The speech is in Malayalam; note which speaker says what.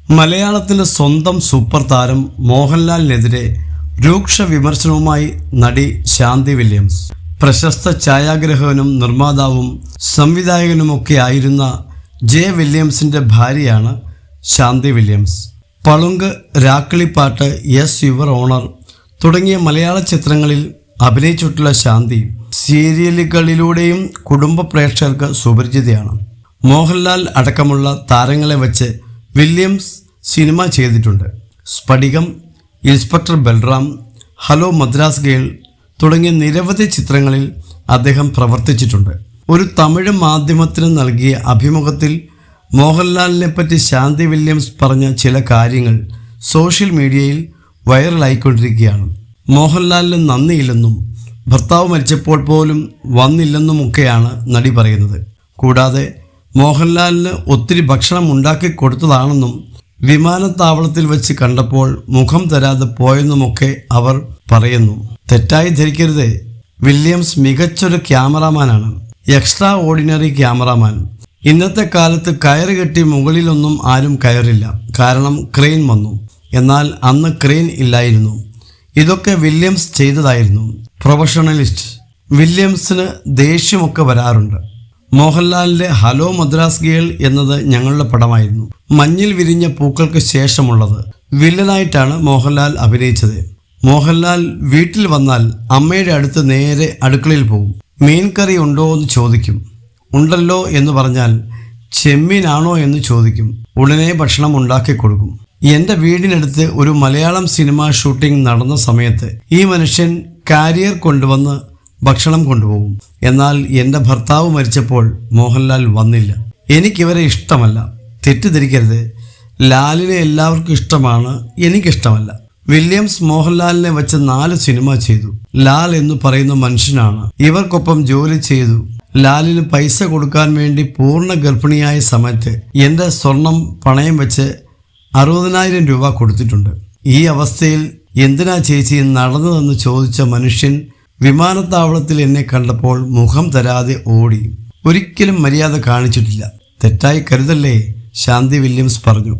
Speaker 1: മലയാളത്തിലെ സ്വന്തം സൂപ്പർ താരം മോഹൻലാലിനെതിരെ രൂക്ഷ വിമർശനവുമായി നടി ശാന്തി വില്യംസ്. പ്രശസ്ത ഛായാഗ്രാഹകനും നിർമ്മാതാവും സംവിധായകനുമൊക്കെ ആയിരുന്ന ജെ വില്യംസിൻ്റെ ഭാര്യയാണ് ശാന്തി വില്യംസ്. പളുങ്ക്, രാക്കിളിപ്പാട്ട്, യെസ് യുവർ ഓണർ തുടങ്ങിയ മലയാള ചിത്രങ്ങളിൽ അഭിനയിച്ചിട്ടുള്ള ശാന്തി സീരിയലുകളിലൂടെയും കുടുംബ പ്രേക്ഷകർക്ക് സുപരിചിതയാണ്. മോഹൻലാൽ അടക്കമുള്ള താരങ്ങളെ വച്ച് വില്യംസ് സിനിമ ചെയ്തിട്ടുണ്ട്. Spadikam, Inspector Balram, hello Madras girl തുടങ്ങിയ നിരവധി ചിത്രങ്ങളിൽ അദ്ദേഹം പ്രവർത്തിച്ചിട്ടുണ്ട്. ഒരു തമിഴ് മാധ്യമത്തിന് നൽകിയ അഭിമുഖത്തിൽ മോഹൻലാലിനെ പറ്റി ശാന്തി വില്യംസ് പറഞ്ഞ ചില കാര്യങ്ങൾ സോഷ്യൽ മീഡിയയിൽ വൈറലായിക്കൊണ്ടിരിക്കുകയാണ്. മോഹൻലാലിന് നന്ദിയില്ലെന്നും ഭർത്താവ് മരിച്ചപ്പോൾ പോലും വന്നില്ലെന്നുമൊക്കെയാണ് നടി പറയുന്നത്. കൂടാതെ മോഹൻലാലിന് ഒത്തിരി ഭക്ഷണം ഉണ്ടാക്കി കൊടുത്തതാണെന്നും വിമാനത്താവളത്തിൽ വെച്ച് കണ്ടപ്പോൾ മുഖം തരാതെ പോയെന്നുമൊക്കെ അവർ പറയുന്നു. തെറ്റായി ധരിക്കരുത്, വില്യംസ് മികച്ചൊരു ക്യാമറാമാനാണ്, എക്സ്ട്രാ ഓർഡിനറി ക്യാമറാമാൻ. ഇന്നത്തെ കാലത്ത് കയറ് കെട്ടി മുകളിലൊന്നും ആരും കയറില്ല, കാരണം ക്രെയിൻ വന്നു. എന്നാൽ അന്ന് ക്രെയിൻ ഇല്ലായിരുന്നു. ഇതൊക്കെ വില്യംസ് ചെയ്തതായിരുന്നു. പ്രൊഫഷണലിസ്റ്റ്. വില്യംസിന് ദേഷ്യമൊക്കെ വരാറുണ്ട്. മോഹൻലാലിൻ്റെ ഹലോ മദ്രാസ് ഗേൾ എന്നത് ഞങ്ങളുടെ പടമായിരുന്നു. മഞ്ഞിൽ വിരിഞ്ഞ പൂക്കൾക്ക് ശേഷമുള്ളത്. വില്ലനായിട്ടാണ് മോഹൻലാൽ അഭിനയിച്ചത്. മോഹൻലാൽ വീട്ടിൽ വന്നാൽ അമ്മയുടെ അടുത്ത് നേരെ അടുക്കളയിൽ പോകും. മീൻ കറി ഉണ്ടോ എന്ന് ചോദിക്കും. ഉണ്ടല്ലോ എന്ന് പറഞ്ഞാൽ ചെമ്മീനാണോ എന്ന് ചോദിക്കും. ഉടനെ ഭക്ഷണം ഉണ്ടാക്കി കൊടുക്കും. എൻ്റെ വീടിനടുത്ത് ഒരു മലയാളം സിനിമ ഷൂട്ടിംഗ് നടന്ന സമയത്ത് ഈ മനുഷ്യൻ കാരിയർ കൊണ്ടുവന്ന് ഭക്ഷണം കൊണ്ടുപോകും. എന്നാൽ എൻ്റെ ഭർത്താവ് മരിച്ചപ്പോൾ മോഹൻലാൽ വന്നില്ല. എനിക്കിവരെ ഇഷ്ടമല്ല, തെറ്റിദ്ധരിക്കരുത്. ലാലിനെ എല്ലാവർക്കും ഇഷ്ടമാണ്, എനിക്കിഷ്ടമല്ല. വില്യംസ് മോഹൻലാലിനെ വെച്ച് 4 സിനിമ ചെയ്തു. ലാൽ എന്ന് പറയുന്ന മനുഷ്യനാണ് ഇവർക്കൊപ്പം ജോലി ചെയ്തു. ലാലിന് പൈസ കൊടുക്കാൻ വേണ്ടി പൂർണ്ണ ഗർഭിണിയായ സമയത്ത് എൻ്റെ സ്വർണം പണയം വെച്ച് 60,000 രൂപ കൊടുത്തിട്ടുണ്ട്. ഈ അവസ്ഥയിൽ എന്തിനാ ചേച്ചി നടന്നതെന്ന് ചോദിച്ച മനുഷ്യൻ വിമാനത്താവളത്തിൽ എന്നെ കണ്ടപ്പോൾ മുഖം തരാതെ ഓടി. ഒരിക്കലും മര്യാദ കാണിച്ചിട്ടില്ല. തെറ്റായി കരുതല്ലേ, ശാന്തി വില്യംസ് പറഞ്ഞു.